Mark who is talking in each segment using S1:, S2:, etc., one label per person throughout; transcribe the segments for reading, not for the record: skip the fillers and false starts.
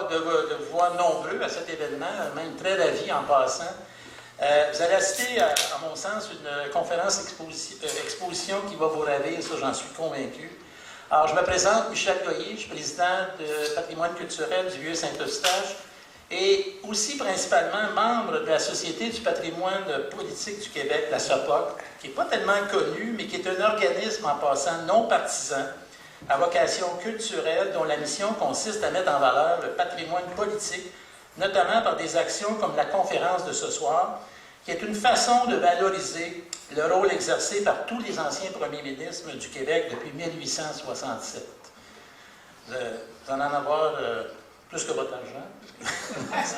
S1: de vous voir nombreux à cet événement, même très ravis en passant. Vous allez assister, à mon sens, une conférence exposition qui va vous ravir, ça j'en suis convaincu. Alors, je me présente, Michel Goyer, je suis président de patrimoine culturel du Vieux-Saint-Eustache et aussi principalement membre de la Société du patrimoine politique du Québec, la SOPOC, qui n'est pas tellement connue, mais qui est un organisme en passant non partisan, à vocation culturelle, dont la mission consiste à mettre en valeur le patrimoine politique, notamment par des actions comme la conférence de ce soir, qui est une façon de valoriser le rôle exercé par tous les anciens premiers ministres du Québec depuis 1867. Vous en avoir plus que votre argent.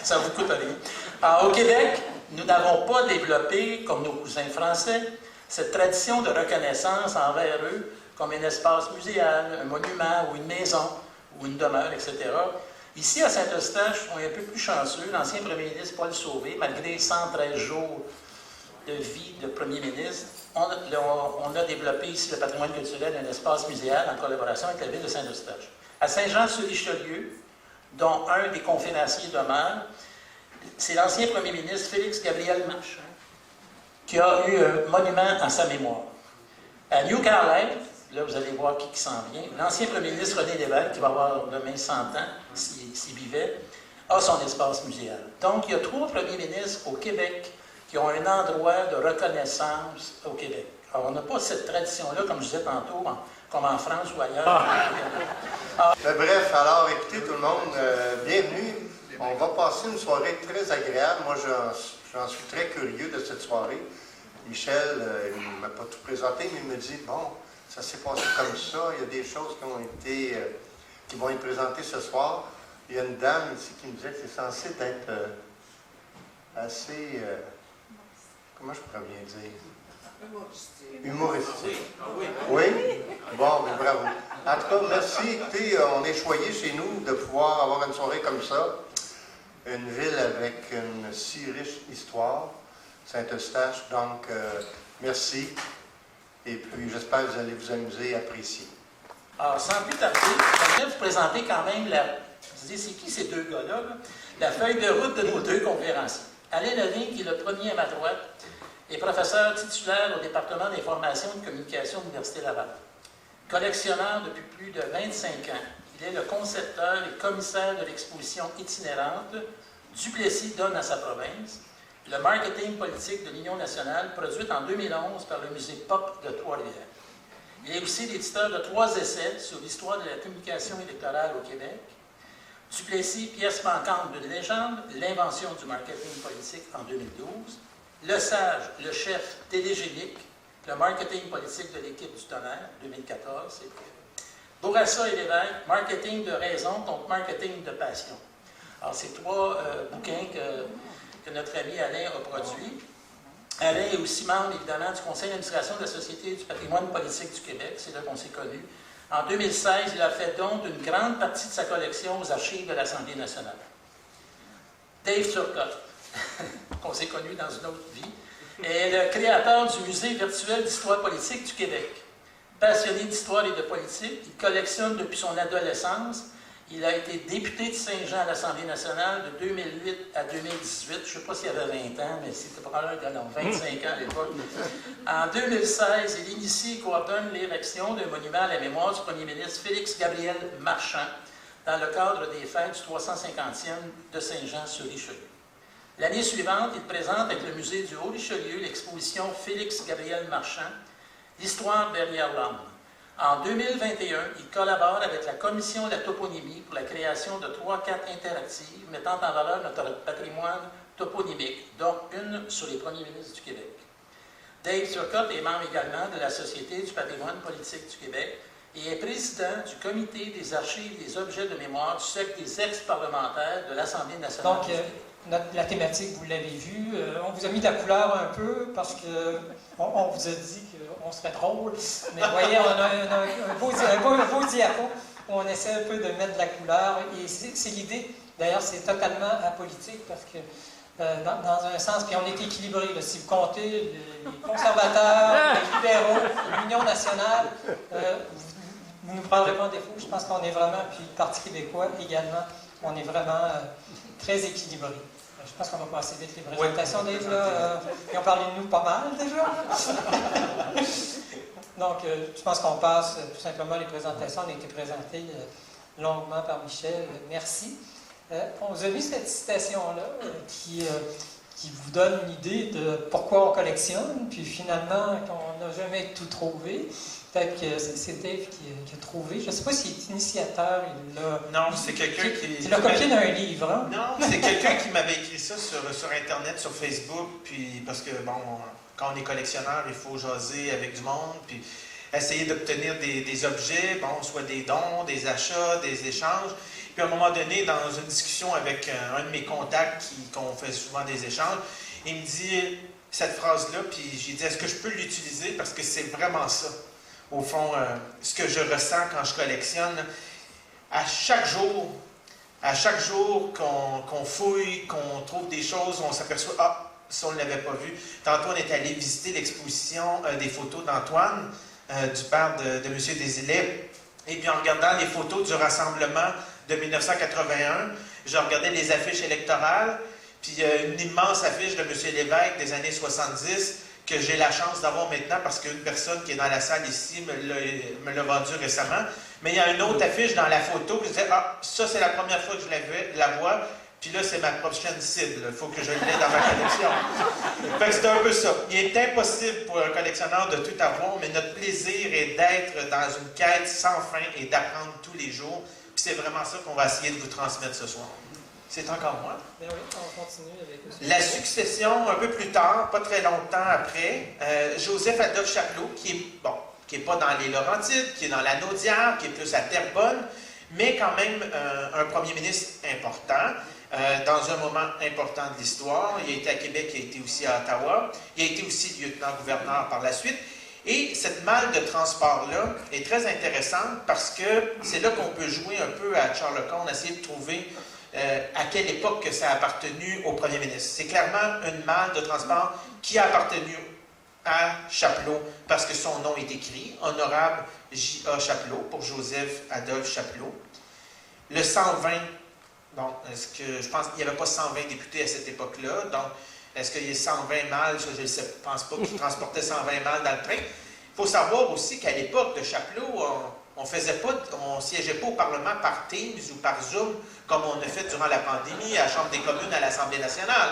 S1: Ça ne vous coûte rien. Alors, au Québec, nous n'avons pas développé, comme nos cousins français, cette tradition de reconnaissance envers eux comme un espace muséal, un monument ou une maison ou une demeure, etc. Ici, à Saint-Eustache, on est un peu plus chanceux. L'ancien premier ministre Paul Sauvé, malgré 113 jours de vie de premier ministre, on a développé ici le patrimoine culturel d'un espace muséal en collaboration avec la ville de Saint-Eustache. À Saint-Jean-sur-Richelieu, dont un des conférenciers demeure, c'est l'ancien premier ministre Félix Gabriel Marchand qui a eu un monument en sa mémoire. À New Carlisle, là vous allez voir qui s'en vient, l'ancien premier ministre René Lévesque, qui va avoir demain 100 ans, s'il vivait, a son espace muséal. Donc, il y a 3 premiers ministres au Québec qui ont un endroit de reconnaissance au Québec. Alors, on n'a pas cette tradition-là, comme je disais tantôt, comme en France ou ailleurs.
S2: Bref, alors, écoutez tout le monde, bienvenue. On va passer une soirée très agréable. Moi, j'en suis très curieux de cette soirée. Michel, il ne m'a pas tout présenté, mais il me dit, bon, ça s'est passé comme ça, il y a des choses qui vont être présentées ce soir. Il y a une dame ici qui me disait que c'est censé être assez, comment je pourrais bien dire? Humoristique. Oui? Bon, mais bravo. En tout cas, merci. Écoutez, on est choyés chez nous de pouvoir avoir une soirée comme ça. Une ville avec une si riche histoire, Saint-Eustache. Donc, merci. Et puis, j'espère que vous allez vous amuser et apprécier.
S1: Alors, sans plus tarder, je vais vous présenter quand même vous dites, c'est qui ces deux gars-là? La feuille de route de nos 2 conférenciers. Alain Levin, qui est le premier à ma droite, est professeur titulaire au département d'information et de communication de l'Université Laval. Collectionneur depuis plus de 25 ans, il est le concepteur et commissaire de l'exposition itinérante Duplessis donne à sa province, le marketing politique de l'Union nationale, produite en 2011 par le musée Pop de Trois-Rivières. Il est aussi l'éditeur de 3 essais sur l'histoire de la communication électorale au Québec. Duplessis, pièce manquante d'une légende, l'invention du marketing politique en 2012. Le Sage, le chef télégénique, le marketing politique de l'équipe du Tonnerre, 2014. Bourassa et Lévesque, marketing de raison contre marketing de passion. Alors, c'est 3 bouquins que notre ami Alain a produits. Alain est aussi membre, évidemment, du conseil d'administration de la Société du patrimoine politique du Québec. C'est là qu'on s'est connus. En 2016, il a fait don d'une grande partie de sa collection aux archives de l'Assemblée nationale. Dave Turcotte, qu'on s'est connu dans une autre vie, est le créateur du Musée virtuel d'histoire politique du Québec. Passionné d'histoire et de politique, il collectionne depuis son adolescence. Il a été député de Saint-Jean à l'Assemblée nationale de 2008 à 2018. Je ne sais pas s'il avait 20 ans, mais c'était probablement 25 ans à l'époque. En 2016, il initie et coordonne l'érection d'un monument à la mémoire du premier ministre Félix Gabriel Marchand dans le cadre des fêtes du 350e de Saint-Jean-sur-Richelieu. L'année suivante, il présente avec le musée du Haut-Richelieu l'exposition Félix Gabriel Marchand, l'histoire derrière l'homme. En 2021, il collabore avec la Commission de la toponymie pour la création de 3 cartes interactives mettant en valeur notre patrimoine toponymique, dont une sur les premiers ministres du Québec. Dave Turcotte est membre également de la Société du patrimoine politique du Québec et est président du Comité des archives des objets de mémoire du cercle des ex-parlementaires de l'Assemblée nationale.
S3: Donc, la thématique, vous l'avez vu, on vous a mis de la couleur un peu parce qu'on vous a dit qu'on serait drôle, mais vous voyez, on a un beau diapo où on essaie un peu de mettre de la couleur et c'est l'idée, d'ailleurs c'est totalement apolitique parce que dans un sens, puis on est équilibré, là, si vous comptez les conservateurs, les libéraux, l'Union nationale, vous ne nous prendrez pas en défaut, je pense qu'on est vraiment, puis le Parti québécois également, On est vraiment très équilibré. Je pense qu'on va passer vite les présentations, Dave. Là, ils ont parlé de nous pas mal déjà. Donc, je pense qu'on passe tout simplement les présentations. On a été présentés longuement par Michel. Merci. On vous a mis cette citation-là qui vous donne une idée de pourquoi on collectionne, puis finalement, qu'on n'a jamais tout trouvé. Peut-être que c'est Dave qui a trouvé. Je ne sais pas s'il est initiateur.
S4: Non, c'est quelqu'un qui...
S3: Il l'a copié d'un livre, hein?
S4: Non, c'est quelqu'un qui m'avait écrit ça sur Internet, sur Facebook, puis parce que, bon, quand on est collectionneur, il faut jaser avec du monde, puis essayer d'obtenir des objets, bon, soit des dons, des achats, des échanges. Puis à un moment donné, dans une discussion avec un de mes contacts qu'on fait souvent des échanges, il me dit cette phrase-là, puis j'ai dit, est-ce que je peux l'utiliser? Parce que c'est vraiment ça. Au fond, ce que je ressens quand je collectionne, à chaque jour qu'on fouille, qu'on trouve des choses, on s'aperçoit, ah, ça on ne l'avait pas vu. Tantôt, on est allé visiter l'exposition des photos d'Antoine, du père de M. Desilets. Et puis en regardant les photos du rassemblement de 1981, je regardais les affiches électorales, puis une immense affiche de M. Lévesque des années 70, que j'ai la chance d'avoir maintenant parce qu'une personne qui est dans la salle ici me l'a vendue récemment. Mais il y a une autre affiche dans la photo que je disais, ah, ça c'est la première fois que je la vois, puis là c'est ma prochaine cible, il faut que je l'ai dans ma collection. Fait que c'est un peu ça. Il est impossible pour un collectionneur de tout avoir, mais notre plaisir est d'être dans une quête sans fin et d'apprendre tous les jours. Puis c'est vraiment ça qu'on va essayer de vous transmettre ce soir. C'est encore moi.
S3: Ben oui, on continue avec
S4: la succession, un peu plus tard, pas très longtemps après, Joseph-Adolphe Chapelot, qui est pas dans les Laurentides, qui est dans la Naudière, qui est plus à Terrebonne, mais quand même un premier ministre important, dans un moment important de l'histoire. Il a été à Québec, il a été aussi à Ottawa, il a été aussi lieutenant-gouverneur par la suite. Et cette malle de transport-là est très intéressante parce que c'est là qu'on peut jouer un peu à Charles-Lecomte, essayer de trouver à quelle époque que ça a appartenu au premier ministre. C'est clairement une malle de transport qui a appartenu à Chapelot parce que son nom est écrit, Honorable J.A. Chapelot, pour Joseph-Adolphe Chapelot. Le 120, bon, je pense qu'il n'y avait pas 120 députés à cette époque-là, donc est-ce qu'il y a 120 malles? Je ne pense pas qu'il transportait 120 malles dans le train. Il faut savoir aussi qu'à l'époque de Chapelot, on ne siégeait pas au Parlement par Teams ou par Zoom, comme on a fait durant la pandémie à la Chambre des communes, à l'Assemblée nationale.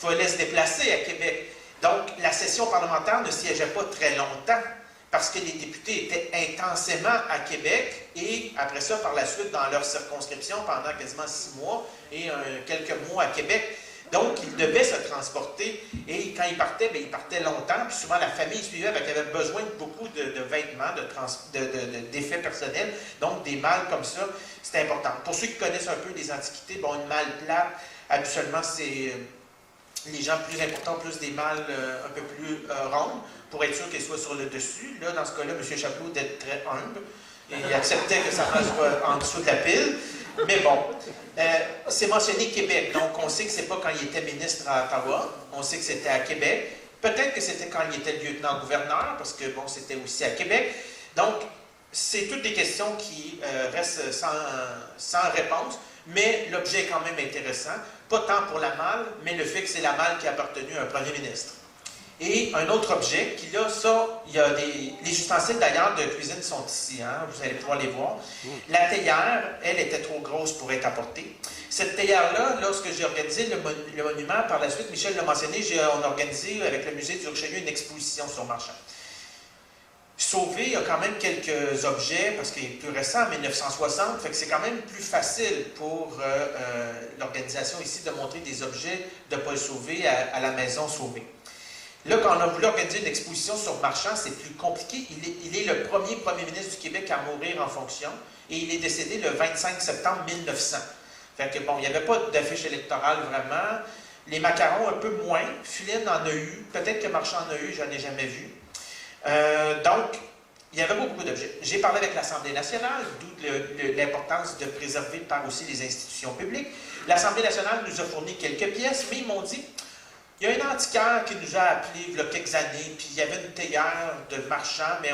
S4: Il fallait se déplacer à Québec. Donc, la session parlementaire ne siégeait pas très longtemps, parce que les députés étaient intensément à Québec, et après ça, par la suite, dans leur circonscription, pendant quasiment 6 mois, et quelques mois à Québec. Donc, ils devaient se transporter, et quand ils partaient, bien, ils partaient longtemps, puis souvent la famille suivait, parce qu'elle avait besoin de beaucoup de vêtements, d'effets personnels, donc des malles comme ça, c'est important. Pour ceux qui connaissent un peu les antiquités, bon, une malle plate, habituellement, c'est les gens plus importants, plus des malles un peu plus rondes, pour être sûr qu'elles soient sur le dessus. Là, dans ce cas-là, M. Chapelot d'être très humble, et il acceptait que ça soit en dessous de la pile. Mais bon, c'est mentionné Québec, donc on sait que c'est pas quand il était ministre à Ottawa, on sait que c'était à Québec. Peut-être que c'était quand il était lieutenant-gouverneur, parce que bon, c'était aussi à Québec. Donc, c'est toutes des questions qui restent sans réponse, mais l'objet est quand même intéressant. Pas tant pour la malle, mais le fait que c'est la malle qui a appartenu à un premier ministre. Et un autre objet, qui là, ça, il y a les ustensiles d'ailleurs de cuisine sont ici, hein, vous allez pouvoir les voir. La théière, elle, était trop grosse pour être apportée. Cette théière-là, lorsque j'ai organisé le monument, par la suite, Michel l'a mentionné, on a organisé avec le musée du Richelieu une exposition sur Marchand. Sauvé, il y a quand même quelques objets, parce qu'il est plus récent, en 1960, fait que c'est quand même plus facile pour l'organisation ici de montrer des objets de Paul Sauvé à la maison Sauvé. Là, quand on a voulu organiser une exposition sur Marchand, c'est plus compliqué. Il est le premier ministre du Québec à mourir en fonction et il est décédé le 25 septembre 1900. Fait que bon, il n'y avait pas d'affiche électorale vraiment. Les macarons, un peu moins. Philine en a eu. Peut-être que Marchand en a eu, je n'en ai jamais vu. Donc, il n'y avait pas beaucoup d'objets. J'ai parlé avec l'Assemblée nationale, d'où l'importance de préserver par aussi les institutions publiques. L'Assemblée nationale nous a fourni quelques pièces, mais ils m'ont dit... Il y a un antiquaire qui nous a appelés il y a quelques années, puis il y avait une théière de Marchand, mais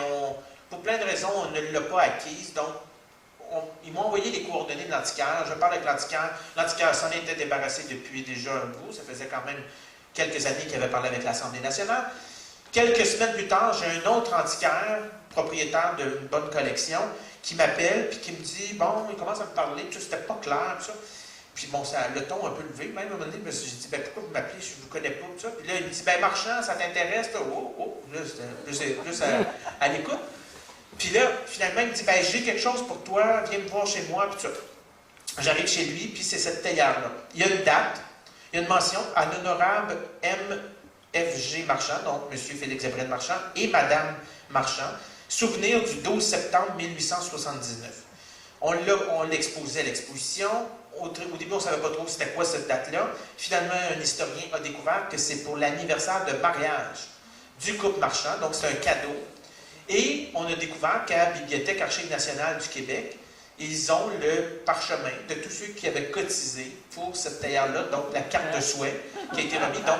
S4: pour plein de raisons, on ne l'a pas acquise, donc ils m'ont envoyé les coordonnées de l'antiquaire. Je parle avec l'antiquaire. L'antiquaire s'en était débarrassé depuis déjà un bout. Ça faisait quand même quelques années qu'il avait parlé avec l'Assemblée nationale. Quelques semaines plus tard, j'ai un autre antiquaire, propriétaire d'une bonne collection, qui m'appelle et qui me dit, bon, il commence à me parler, puis c'était pas clair, puis ça. Puis bon, ça a le ton un peu levé, même à un moment donné, j'ai dit, ben pourquoi vous m'appelez, je ne vous connais pas, tout ça. Puis là, il me dit, ben Marchand, ça t'intéresse, là? Oh, là, c'est plus à l'écoute. Puis là, finalement, il me dit, ben j'ai quelque chose pour toi, viens me voir chez moi, puis tout ça. J'arrive chez lui, puis c'est cette théière-là. Il y a une date, il y a une mention à l'honorable M.F.G. Marchand, donc M. Félix Ebrenne Marchand et Mme Marchand, souvenir du 12 septembre 1879. On l'exposait à l'exposition. Au début, on ne savait pas trop c'était quoi cette date-là. Finalement, un historien a découvert que c'est pour l'anniversaire de mariage du couple Marchand, donc c'est un cadeau. Et on a découvert qu'à la Bibliothèque Archives nationales du Québec, ils ont le parchemin de tous ceux qui avaient cotisé pour cette théière-là, donc la carte de souhait qui a été remise. Donc,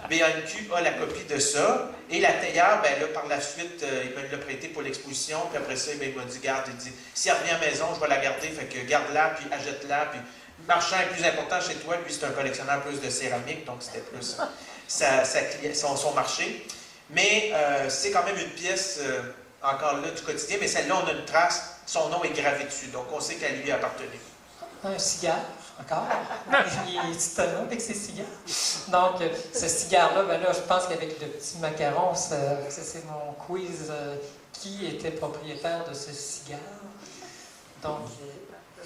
S4: BANQ a la copie de ça. Et la théière, ben là, par la suite, il me l'a prêté pour l'exposition. Puis après ça, ben, il m'a dit, garde, il dit, si elle revient à la maison, je vais la garder. Fait que garde-la, puis achète-la. Puis Marchand est plus important chez toi. Lui, c'est un collectionneur plus de céramique, donc c'était plus son marché. Mais c'est quand même une pièce, encore là, du quotidien. Mais celle-là, on a une trace. Son nom est gravé dessus, donc on sait qu'elle lui a appartenu.
S3: Un cigare, encore. Il est étonnant avec ses cigares. Donc, ce cigare-là, ben là, je pense qu'avec le petit macaron, c'est mon quiz. Qui était propriétaire de ce cigare? Donc,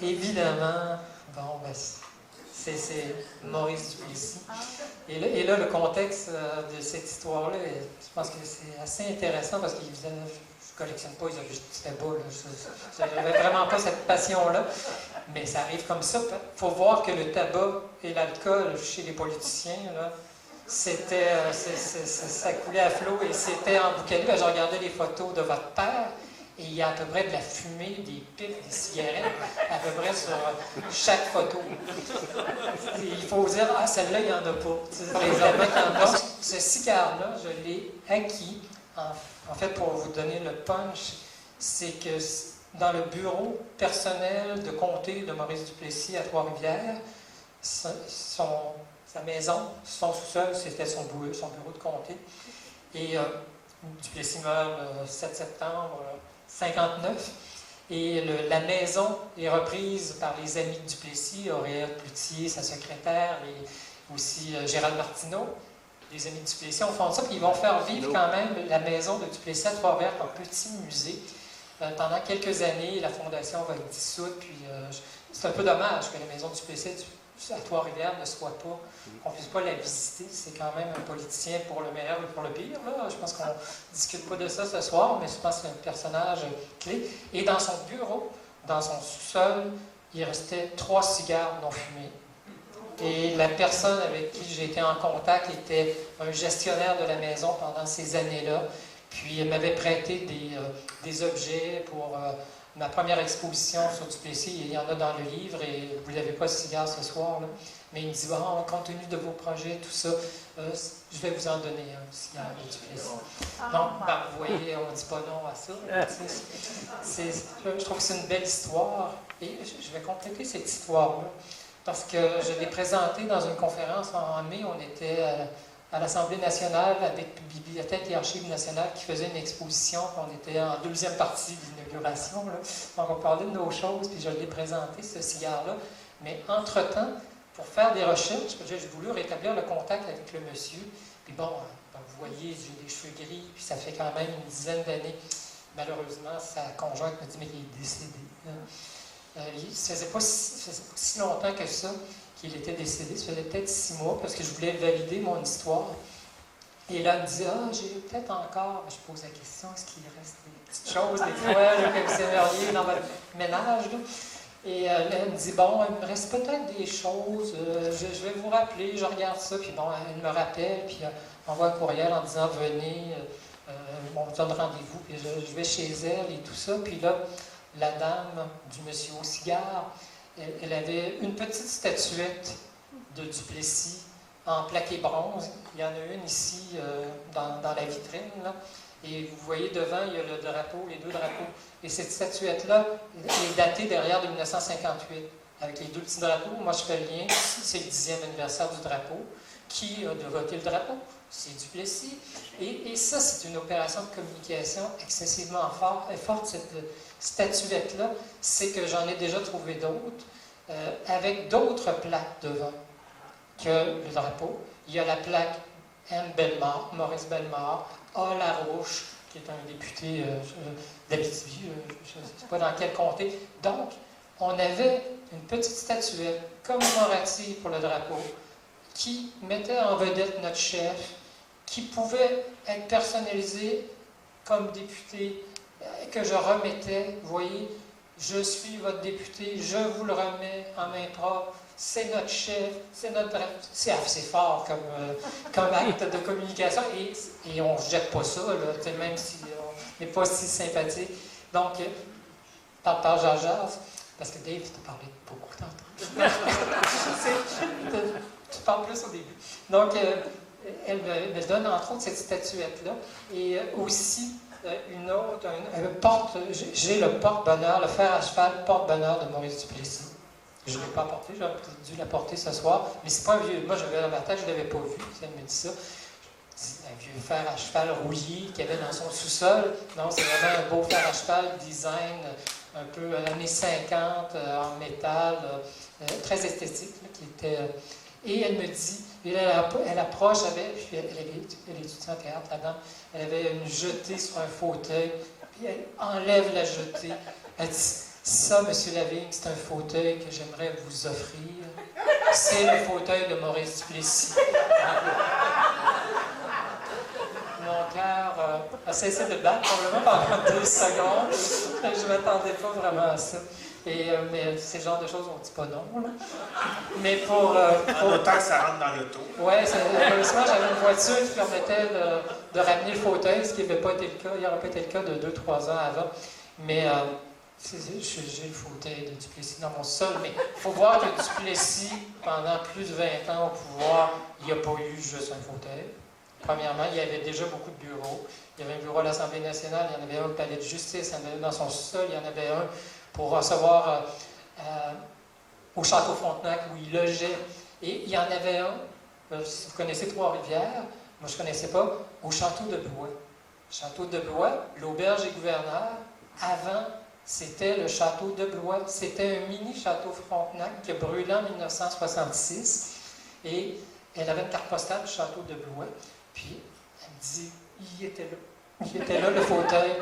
S3: évidemment, bon, ben, c'est Maurice Duplessis. Et là, le contexte de cette histoire-là, je pense que c'est assez intéressant parce qu'il faisait. Je ne collectionne pas, c'était pas, je n'avais vraiment pas cette passion-là, mais ça arrive comme ça. Il faut voir que le tabac et l'alcool chez les politiciens, là, ça coulait à flot et c'était emboucané. Je regardais les photos de votre père et il y a à peu près de la fumée, des pipes, des cigarettes, à peu près sur chaque photo. Il faut dire, ah, celle-là, il n'y en a pas. Les hommes qui en ont. Ce cigare-là, je l'ai acquis en fait, pour vous donner le punch, c'est que dans le bureau personnel de comté de Maurice Duplessis à Trois-Rivières, sa maison, son sous-sol, c'était son bureau de comté. Et Duplessis meurt le 7 septembre 1959. Et la maison est reprise par les amis de Duplessis, Aurélie Cloutier, sa secrétaire, et aussi Gérald Martineau. Les amis de Duplessis ont fait ça, puis ils vont faire vivre quand même la maison de Duplessis à Trois-Rivières comme petit musée. Pendant quelques années, la fondation va être dissoute, puis c'est un peu dommage que la maison de Duplessis à Trois-Rivières ne soit pas, qu'on ne puisse pas la visiter. C'est quand même un politicien pour le meilleur et pour le pire. Là. Je pense qu'on ne discute pas de ça ce soir, mais je pense que c'est un personnage clé. Et dans son bureau, dans son sous-sol, il restait 3 cigares non fumés. Et la personne avec qui j'ai été en contact était un gestionnaire de la maison pendant ces années-là. Puis elle m'avait prêté des objets pour ma première exposition sur Duplessis. Il y en a dans le livre et vous n'avez pas ce cigare ce soir. Là. Mais il me dit, bon, compte tenu de vos projets, tout ça, je vais vous en donner un cigare de Duplessis. Donc, ben, vous voyez, on ne dit pas non à ça. Je trouve que c'est une belle histoire. Et je vais compléter cette histoire-là. Parce que je l'ai présenté dans une conférence en mai. On était à l'Assemblée nationale avec la Bibliothèque et Archives nationales qui faisait une exposition. On était en deuxième partie de l'inauguration. Donc, on parlait de nos choses, puis je l'ai présenté, ce cigare-là. Mais entre-temps, pour faire des recherches, j'ai voulu rétablir le contact avec le monsieur. Puis bon, vous voyez, j'ai des cheveux gris, puis ça fait quand même une dizaine d'années. Malheureusement, sa conjointe me dit, mais il est décédé. Ça faisait pas si longtemps que ça qu'il était décédé. Ça faisait peut-être 6 mois parce que je voulais valider mon histoire. Et là, elle me dit, ah, j'ai peut-être encore... Je pose la question, est-ce qu'il reste des petites choses, des fois, là, que vous aimeriez dans votre ménage? Là? Et elle me dit, bon, il me reste peut-être des choses, je vais vous rappeler, je regarde ça. Puis bon, elle me rappelle, puis envoie un courriel en disant, venez, on vous donne rendez-vous. Puis je vais chez elle et tout ça. Puis là, la dame du monsieur au cigare, elle avait une petite statuette de Duplessis en plaqué bronze. Il y en a une ici dans la vitrine. Là. Et vous voyez devant, il y a le drapeau, les deux drapeaux. Et cette statuette-là est datée derrière de 1958, avec les deux petits drapeaux. Moi, je fais le lien. C'est le 10e anniversaire du drapeau. Qui a voté le drapeau? C'est Duplessis. Et ça, c'est une opération de communication excessivement forte, cette statuette-là. C'est que j'en ai déjà trouvé d'autres, avec d'autres plaques devant que le drapeau. Il y a la plaque M. Bellemare, Maurice Bellemare, A. Larouche, qui est un député d'Abitibi, je ne sais pas dans quel comté. Donc, on avait une petite statuette commémorative pour le drapeau qui mettait en vedette notre chef, qui pouvait être personnalisé comme député, que je remettais. Vous voyez, je suis votre député, je vous le remets en main propre. C'est notre chef, c'est notre... C'est assez fort comme acte de communication et on ne jette pas ça, là, même si on n'est pas si sympathique. Donc, par Jean-Jacques, parce que Dave t'a parlé beaucoup tantôt. Tu parles plus au début. Donc, elle me donne entre autres cette statuette-là et aussi une autre, j'ai le porte-bonheur, le fer à cheval porte-bonheur de Maurice Duplessis. Je ne l'ai pas apporté, j'aurais dû l'apporter ce soir, mais c'est pas un vieux. Moi, j'avais la bataille, je ne l'avais pas vu, elle me dit ça. C'est un vieux fer à cheval rouillé qu'il y avait dans son sous-sol. Non, c'est vraiment un beau fer à cheval, design un peu années 50, en métal, très esthétique, là, qui était. Et elle me dit, elle approche, elle étudie en théâtre là-dedans, elle avait une jetée sur un fauteuil, puis elle enlève la jetée. Elle dit, ça, M. Lavigne, c'est un fauteuil que j'aimerais vous offrir. C'est le fauteuil de Maurice Duplessis. Mon cœur a cessé de battre probablement pendant 2 secondes. Je ne m'attendais pas vraiment à ça. Mais c'est le genre de choses où on ne dit pas non. Là. Mais pour
S4: autant que ça rentre dans l'auto.
S3: Oui, heureusement, j'avais une voiture qui permettait de ramener le fauteuil, ce qui n'avait pas été le cas. Il n'aurait pas été le cas de 2-3 ans avant. Mais j'ai le fauteuil de Duplessis dans mon sol. Mais il faut voir que Duplessis, pendant plus de 20 ans au pouvoir, il n'y a pas eu juste un fauteuil. Premièrement, il y avait déjà beaucoup de bureaux. Il y avait un bureau à l'Assemblée nationale, il y en avait un au Palais de justice, il y en avait un dans son sol, il y en avait un pour recevoir au Château Frontenac où il logeait. Et il y en avait un, si vous connaissez Trois-Rivières, moi je ne connaissais pas, au Château de Blois. Château de Blois, l'auberge des gouverneurs, avant, c'était le Château de Blois. C'était un mini-château Frontenac qui a brûlé en 1966. Et elle avait une carte postale du Château de Blois. Puis elle me dit, il était là. Il était là, le fauteuil.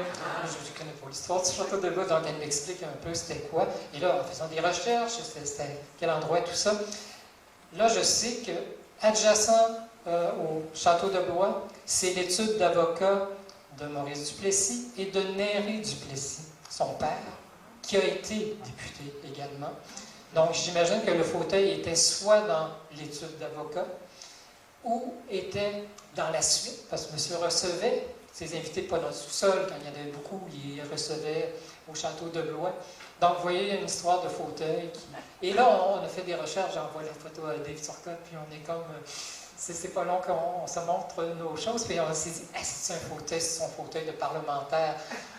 S3: Je ne connais pas l'histoire du Château de Blois, donc elle m'explique un peu c'était quoi. Et là, en faisant des recherches, c'était quel endroit, tout ça. Là, je sais que adjacent au Château de Blois, c'est l'étude d'avocat de Maurice Duplessis et de Néré Duplessis, son père, qui a été député également. Donc, j'imagine que le fauteuil était soit dans l'étude d'avocat ou était dans la suite, parce que monsieur recevait ses invités pas dans le sous-sol, quand il y en avait beaucoup, il recevait au Château de Blois. Donc, vous voyez, il y a une histoire de fauteuil. Et là, on a fait des recherches, j'envoie la photo à Dave Turcotte, puis on est comme... C'est pas long qu'on se montre nos choses, puis on s'est dit, hey, c'est un fauteuil, c'est son fauteuil de parlementaire.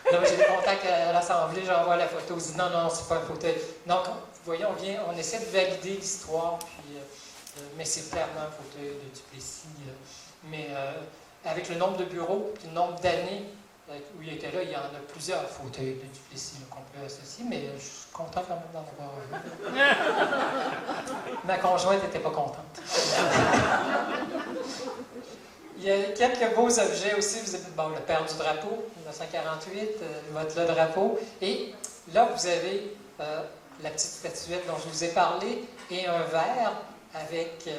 S3: Là, j'ai des contacts à l'Assemblée, j'envoie la photo, je dis, non, c'est pas un fauteuil. Donc, vous voyez, on essaie de valider l'histoire, puis, mais c'est clairement un fauteuil de Duplessis. Mais avec le nombre de bureaux, puis le nombre d'années où il était là, il y en a plusieurs fauteuils de Duplessis qu'on peut associer, mais je suis content quand même d'en avoir un. Ma conjointe n'était pas contente. Il y a quelques beaux objets aussi. Vous avez le père du drapeau, 1948, le drapeau. Et là, vous avez la petite statuette dont je vous ai parlé et un verre avec...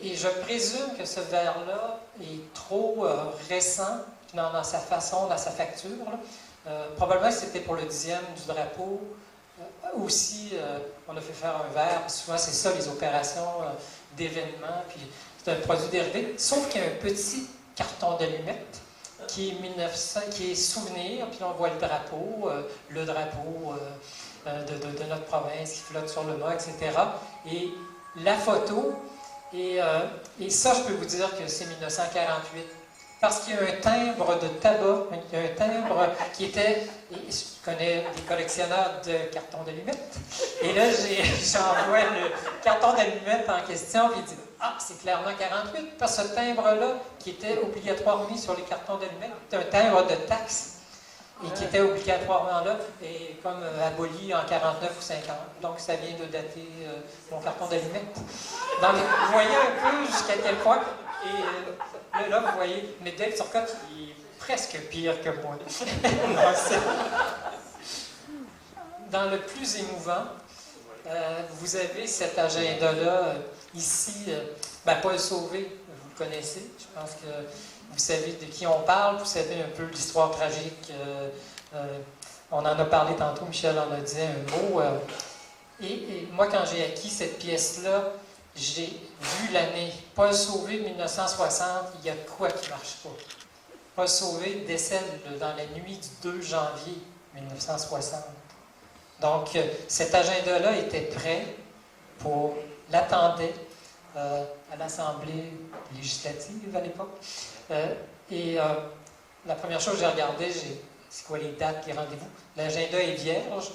S3: Et je présume que ce verre-là est trop récent dans sa façon, dans sa facture. Probablement c'était pour le 10e du drapeau. Aussi, on a fait faire un verre. Souvent, c'est ça, les opérations d'événements. Puis c'est un produit dérivé. Sauf qu'il y a un petit carton d'allumettes qui est souvenir. Puis là, on voit le drapeau de notre province qui flotte sur le mât, etc. Et la photo... Et ça, je peux vous dire que c'est 1948. parce qu'il y a un timbre de tabac, il y a un timbre qui était, et je connais des collectionneurs de cartons d'allumettes, et là j'envoie le carton d'allumettes en question, puis il dit « Ah, c'est clairement 48, parce que ce timbre-là, qui était obligatoirement mis sur les cartons d'allumettes, c'est un timbre de taxe, et qui était obligatoirement là, et comme aboli en 49 ou 50. Donc ça vient de dater mon carton d'allumettes. Donc vous voyez un peu jusqu'à quel point, et là vous voyez, mais Dave Turcotte, il est presque pire que moi. Dans le plus émouvant, vous avez cet agenda-là, ici, Paul Sauvé, vous le connaissez, je pense que vous savez de qui on parle, vous savez un peu l'histoire tragique. On en a parlé tantôt, Michel en a dit un mot. Et moi, quand j'ai acquis cette pièce-là, j'ai vu l'année. Paul Sauvé, 1960, il y a quoi qui ne marche pas? Paul Sauvé décède dans la nuit du 2 janvier 1960. Donc, cet agenda-là était prêt pour l'attendait à l'Assemblée législative à l'époque. La première chose que j'ai regardé, c'est quoi les dates, les rendez-vous. L'agenda est vierge.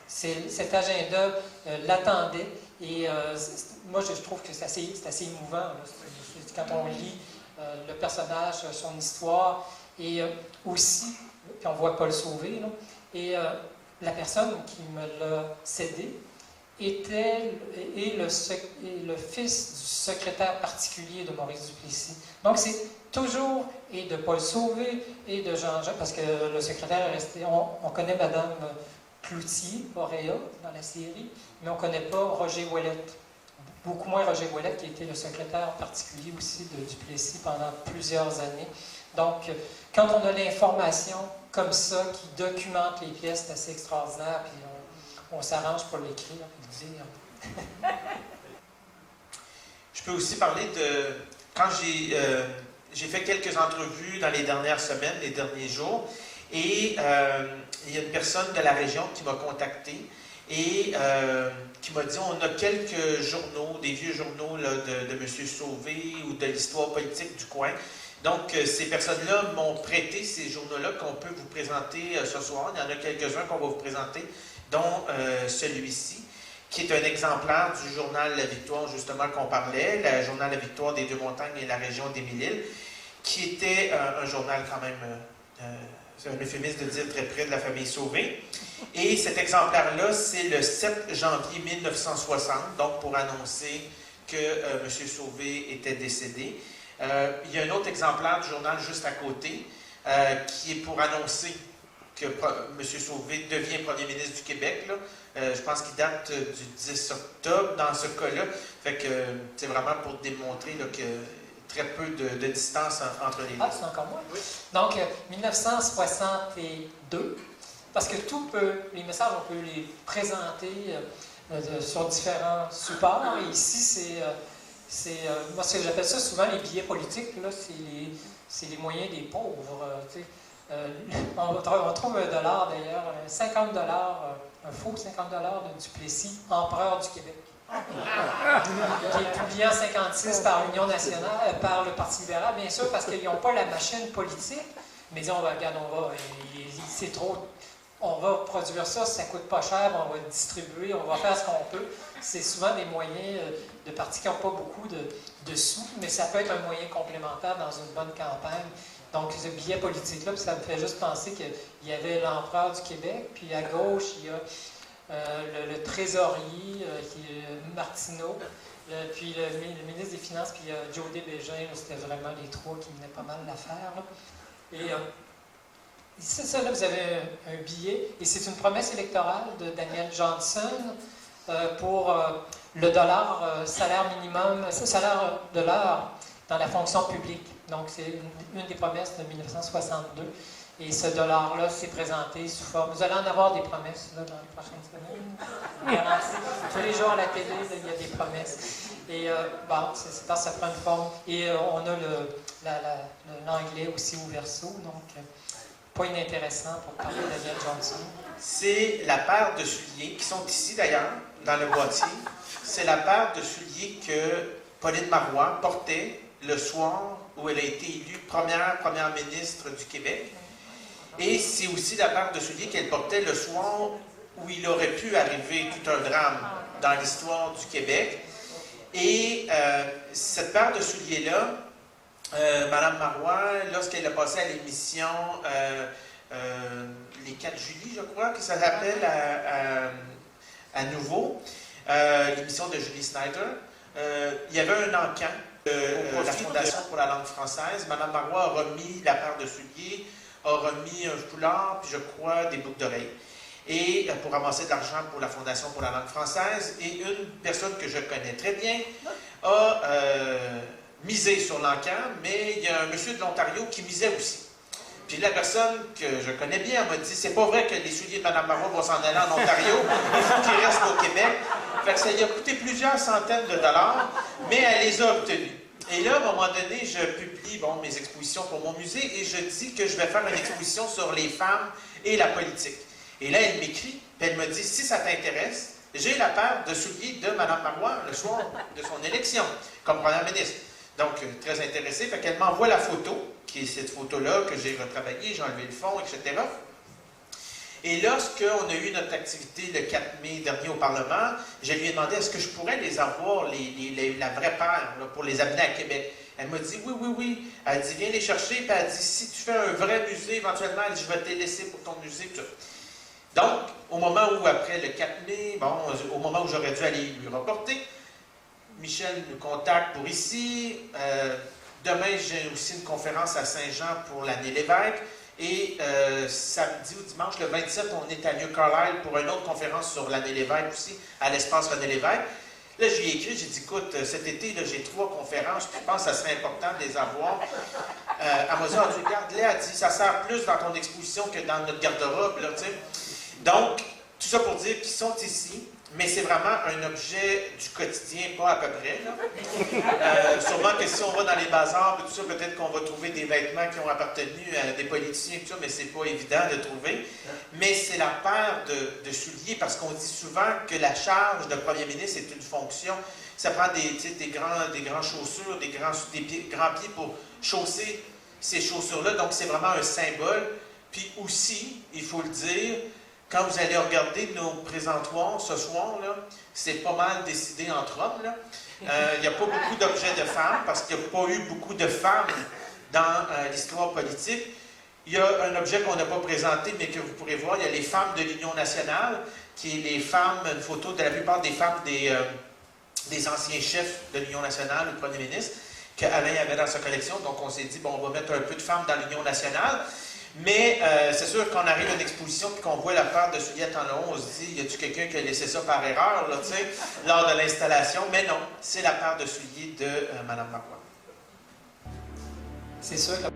S3: Cet agenda l'attendait. Et moi, je trouve que c'est assez émouvant. Là. Quand on lit le personnage, son histoire, et aussi, puis on voit Paul Sauvé, là, et la personne qui me l'a cédé était le fils du secrétaire particulier de Maurice Duplessis. Donc, c'est toujours, et de Paul Sauvé, et de Jean-Jacques, parce que le secrétaire est resté, on connaît Madame Cloutier, Auréa, dans la série, mais on ne connaît pas Roger Ouellette. Beaucoup moins Roger Ouellette, qui était le secrétaire particulier aussi de Duplessis pendant plusieurs années. Donc, quand on a l'information comme ça, qui documente les pièces, c'est assez extraordinaire, puis on s'arrange pour l'écrire et le dire.
S4: Je peux aussi parler de... Quand j'ai fait quelques entrevues dans les dernières semaines, les derniers jours, et il y a une personne de la région qui m'a contacté et qui m'a dit, on a quelques journaux, des vieux journaux là, de M. Sauvé ou de l'histoire politique du coin. Donc, ces personnes-là m'ont prêté ces journaux-là qu'on peut vous présenter ce soir. Il y en a quelques-uns qu'on va vous présenter, dont celui-ci, qui est un exemplaire du journal La Victoire, justement, qu'on parlait, le journal La Victoire des Deux-Montagnes et la région des Mille-Îles, qui était un journal quand même, c'est un euphémisme de dire très près de la famille Sauvé. Et cet exemplaire-là, c'est le 7 janvier 1960, donc pour annoncer que M. Sauvé était décédé. Il y a un autre exemplaire du journal juste à côté, qui est pour annoncer que M. Sauvé devient premier ministre du Québec. Là. Je pense qu'il date du 10 octobre dans ce cas-là. Fait que c'est vraiment pour démontrer là, que très peu de distance entre les deux.
S3: Ah, c'est encore moins. Oui. Donc, 1962, parce que les messages, on peut les présenter sur différents supports. Et ici, moi, j'appelle ça souvent les billets politiques. Là, c'est les moyens des pauvres. On trouve $1 d'ailleurs, 50 $, un faux 50 $ de Duplessis, empereur du Québec, qui est publié en 1956 par l'Union nationale, par le Parti libéral, bien sûr, parce qu'ils n'ont pas la machine politique, mais ils disent, regarde, c'est trop, on va produire ça, ça ne coûte pas cher, on va le distribuer, on va faire ce qu'on peut. C'est souvent des moyens de partis qui n'ont pas beaucoup de sous, mais ça peut être un moyen complémentaire dans une bonne campagne. Donc, ce billet politique-là, ça me fait juste penser qu'il y avait l'empereur du Québec, puis à gauche, il y a le trésorier, qui est Martineau, puis le ministre des Finances, puis Joe Bégin, c'était vraiment les trois qui menaient pas mal l'affaire. Et c'est ça, là, vous avez un billet, et c'est une promesse électorale de Daniel Johnson pour le dollar, salaire minimum, salaire de l'heure dans la fonction publique. Donc, c'est une des promesses de 1962. Et ce dollar-là s'est présenté sous forme... Vous allez en avoir des promesses là, dans les prochaines semaines. Tous les jours à la télé, là, il y a des promesses. Et c'est parce que ça prend une forme. Et on a l'anglais aussi au verso. Donc, pas inintéressant pour parler de Daniel Johnson.
S4: C'est la paire de souliers qui sont ici d'ailleurs, dans le boîtier. C'est la paire de souliers que Pauline Marois portait le soir où elle a été élue première ministre du Québec. Et c'est aussi la paire de souliers qu'elle portait le soir où il aurait pu arriver tout un drame dans l'histoire du Québec. Et cette paire de souliers-là, Mme Marois, lorsqu'elle a passé à l'émission Les 4 juillet, je crois que ça s'appelle à nouveau, l'émission de Julie Snyder, il y avait un encan de la Fondation pour la langue française. Mme Marois a remis la paire de souliers, a remis un foulard, puis je crois des boucles d'oreilles, et pour ramasser de l'argent pour la Fondation pour la langue française. Et une personne que je connais très bien a misé sur l'encan, mais il y a un monsieur de l'Ontario qui misait aussi. Puis la personne que je connais bien m'a dit, c'est pas vrai que les souliers de Mme Marois vont s'en aller en Ontario, il faut qu'ils restent au Québec. Fait que ça lui a coûté plusieurs centaines de dollars, mais elle les a obtenus. Et là, à un moment donné, je publie mes expositions pour mon musée et je dis que je vais faire une exposition sur les femmes et la politique. Et là, elle m'écrit, puis elle me dit, si ça t'intéresse, j'ai la paire de souliers de Mme Marois le soir de son élection, comme première ministre. Donc, très intéressée, fait qu'elle m'envoie la photo, qui est cette photo-là que j'ai retravaillée, j'ai enlevé le fond, etc. Et lorsqu'on a eu notre activité le 4 mai dernier au Parlement, je lui ai demandé est-ce que je pourrais les avoir, la vraie paire, là, pour les amener à Québec. Elle m'a dit oui. Elle dit viens les chercher, puis elle dit si tu fais un vrai musée, éventuellement, elle dit, je vais te les laisser pour ton musée. Tout. Donc, au moment où, après le 4 mai, au moment où j'aurais dû aller lui reporter, Michel nous contacte pour ici. Demain, j'ai aussi une conférence à Saint-Jean pour l'année Lévesque. Et samedi ou dimanche, le 27, on est à New Carlisle pour une autre conférence sur l'année Lévesque aussi, à l'espace René Lévesque. Là, je lui ai écrit, j'ai dit, écoute, cet été, j'ai 3 conférences, puis je pense que ça serait important de les avoir. Elle m'a dit, regarde, Léa, elle dit, ça sert plus dans ton exposition que dans notre garde-robe, là, tu sais. Donc, tout ça pour dire qu'ils sont ici, mais c'est vraiment un objet du quotidien, pas à peu près. Sûrement que si on va dans les bazars, tout ça, peut-être qu'on va trouver des vêtements qui ont appartenu à des politiciens, tout ça, mais c'est pas évident de trouver. Mais c'est la paire de souliers, parce qu'on dit souvent que la charge de premier ministre est une fonction. Ça prend des grands chaussures, des grands pieds pour chausser ces chaussures-là. Donc, c'est vraiment un symbole. Puis aussi, il faut le dire, quand vous allez regarder nos présentoirs ce soir, c'est pas mal décidé entre hommes. Il n'y a pas beaucoup d'objets de femmes parce qu'il n'y a pas eu beaucoup de femmes dans l'histoire politique. Il y a un objet qu'on n'a pas présenté, mais que vous pourrez voir. Il y a les femmes de l'Union nationale, qui est les femmes, une photo de la plupart des femmes des anciens chefs de l'Union nationale, le premier ministre, qu'Alain avait dans sa collection. Donc on s'est dit, bon, on va mettre un peu de femmes dans l'Union nationale. Mais c'est sûr qu'on arrive à une exposition et qu'on voit la paire de souliers en haut, on se dit, y a-t-il quelqu'un qui a laissé ça par erreur, là, lors de l'installation? Mais non, c'est la paire de souliers de Mme Marois.
S3: C'est sûr que